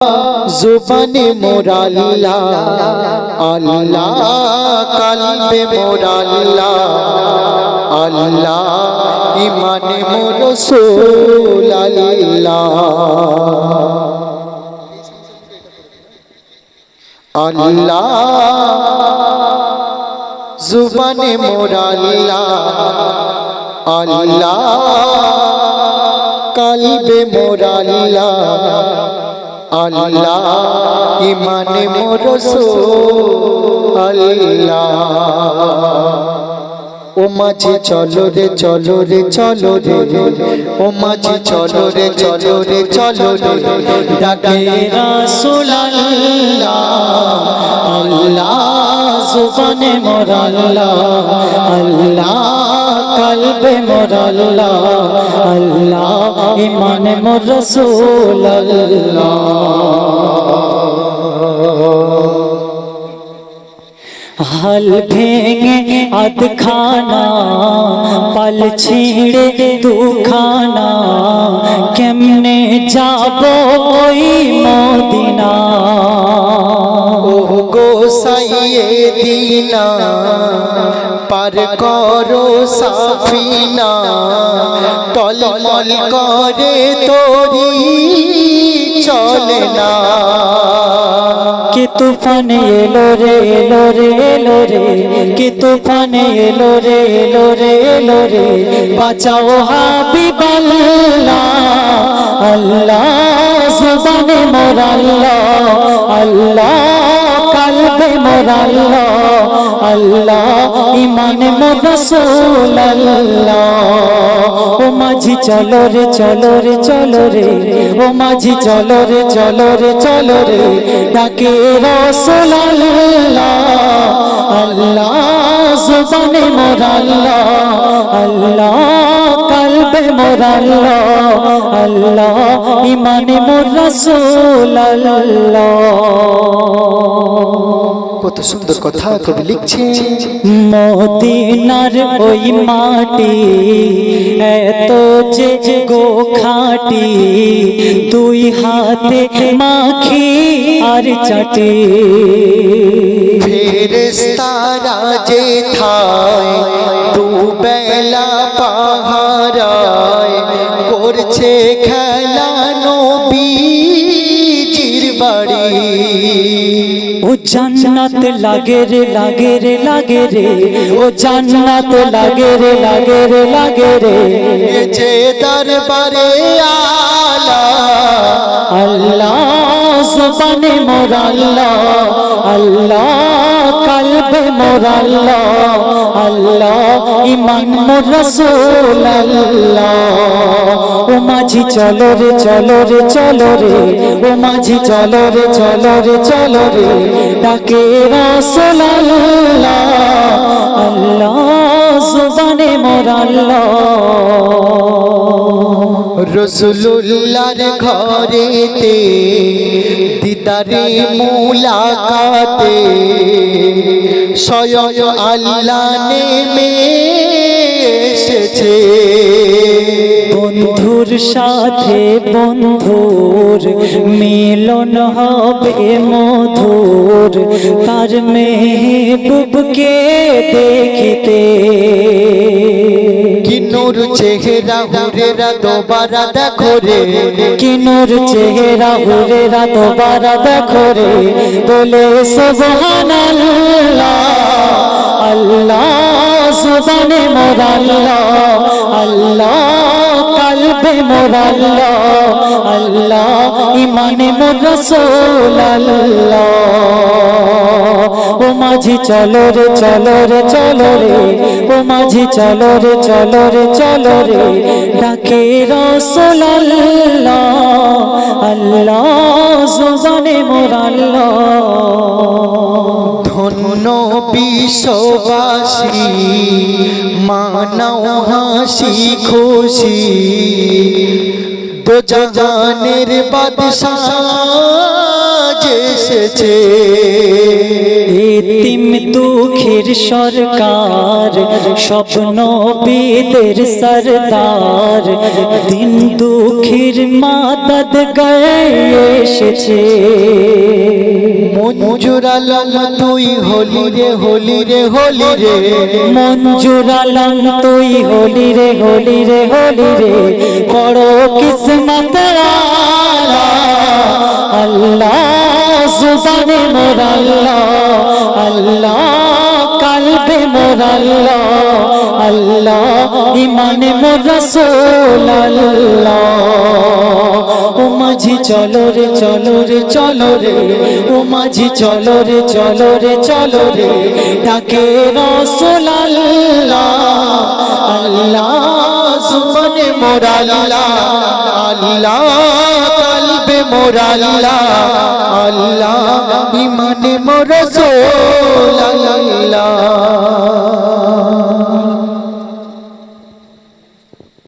जुबाने मोरा अल्लाह अल्लाह, कल्बे मोरा अल्लाह अल्लाह, ईमाने मोर रसूल अल्लाह अल्लाह। जुबाने मोरा अल्लाह अल्लाह, कल्बे मोरा अल्लाह अल्लाह, ईमाने मोर रसूल अल्लाह। ओ माझी चलो रे चलो रे चलो रे, ओ माझी चलो रे चलो रे चलो रे, डाके रसूल अल्लाह अल्लाह। जुबाने मोर अल्लाह अल्लाह, कल्बे मोर अल्लाह अल्लाह, ईमाने मोर रसूल अल्लाह। हाल भेंगे अध खाना, पल छीड़े दुखाना, केमने जाबो ओई मदीना। ओ गोसाइए दीना, पार करो साफिना, टलमल करे तोरी चले ना। कि तूफान एलो रे एलो रे एलो रे, कि तूफान एलो रे एलो रे एलो रे, बाँचाओ हाबिब अल्लाह अल्लाह। जुबाने मोर अल्लाह अल्लाह, कल्बे मोर अल्लाह अल्लाह, ईमाने मोर रसूल अल्लाह। ओ माझी चलो रे चलो रे चलो रे, ओ माझी चलो रे चलो रे चलो रे, डाके रसूल अल्लाह अल्लाह। जुबाने मोर अल्लाह अल्लाह, कल्बे मोर अल्लाह अल्लाह, ईमाने मोर रसूल अल्लाह। কত সুন্দর কথা কবি লিখছে। মদিনার ওই মাটি এত যে গো খাটি, দুই হাতে মাখি আর চাটি। ফেরেশতারা যে থায় দুবেলা পাহারায়, করছে খেলা নবীজির বাড়ি। ओ जन्नत लागे रे लागे रे लागे रे, ओ जन्नत लागे रे लागे रे लागे रे, ये जे दरबारे आला अल्लाह। जुबाने मोर अल्लाह अल्लाह, कल्बे मोर अल्लाह अल्लाह, ईमान मोर रसूल अल्लाह। ओ माझी चलो रे चलो रे चलो रे, ओ माझी चलो रे चलो रे चलो रे, डाके रसूल अल्लाह अल्लाह। जुबाने मोर अल्लाह। रसूलुल्लाहर घरेते दिदारे मुलाकाते, स्वयं আল্লাহ নেমে এসেছে। বন্ধুর সাথে বন্ধুর মিলন হবে মধুর, তার মেহবুবকে দেখিতে। কি নূর চেহারা হুরেরা দোবারা দেখো রে, কি নূর চেহারা হুরেরা দোবারা দেখো রে, বলে সুবহানাল্লাহ अल्लाह। जुबाने मोर अल्लाह अल्लाह, कल्बे मोर अल्लाह अल्लाह, ईमाने मोर रसूल अल्लाह। ओ माझी चलो रे चलो रे चलो रे, ओ माझी चलो रे चलो रे चलो रे, डाके रसूल अल्लाह अल्लाह। जुबाने मोर अल्लाह। ধন্য বিশ্ববাসী মানাও হাসি খুশি, দো জাহানের বাদশা এসেছে। এতিম দুঃখীর সরকার স্বপ্ন নবীদের সরদার দিন দুঃখীর মাদদ গয়ে এসেছে মঞ্জুর আলম তুই হলি রে হলি রে হলি রে মঞ্জুর আলম তুই হলি রে হলি রে হলি রে বড় কিসমত ওয়ালা আল্লাহ জুবানে মোর আল্লাহ আল্লাহ কালবে মোর আল্লাহ আল্লাহ ইমানে মোর রাসূল আল্লাহ ও মাঝি চলো রে চলো রে চলো রে ও মাঝি চলো রে চলো রে চলো রে ডাকে রাসূল আল্লাহ আল্লাহ জুবানে মোর আল্লাহ আল্লাহ কালবে মোর আল্লাহ আল্লাহ ইমানে মোর রাসূল আল্লাহ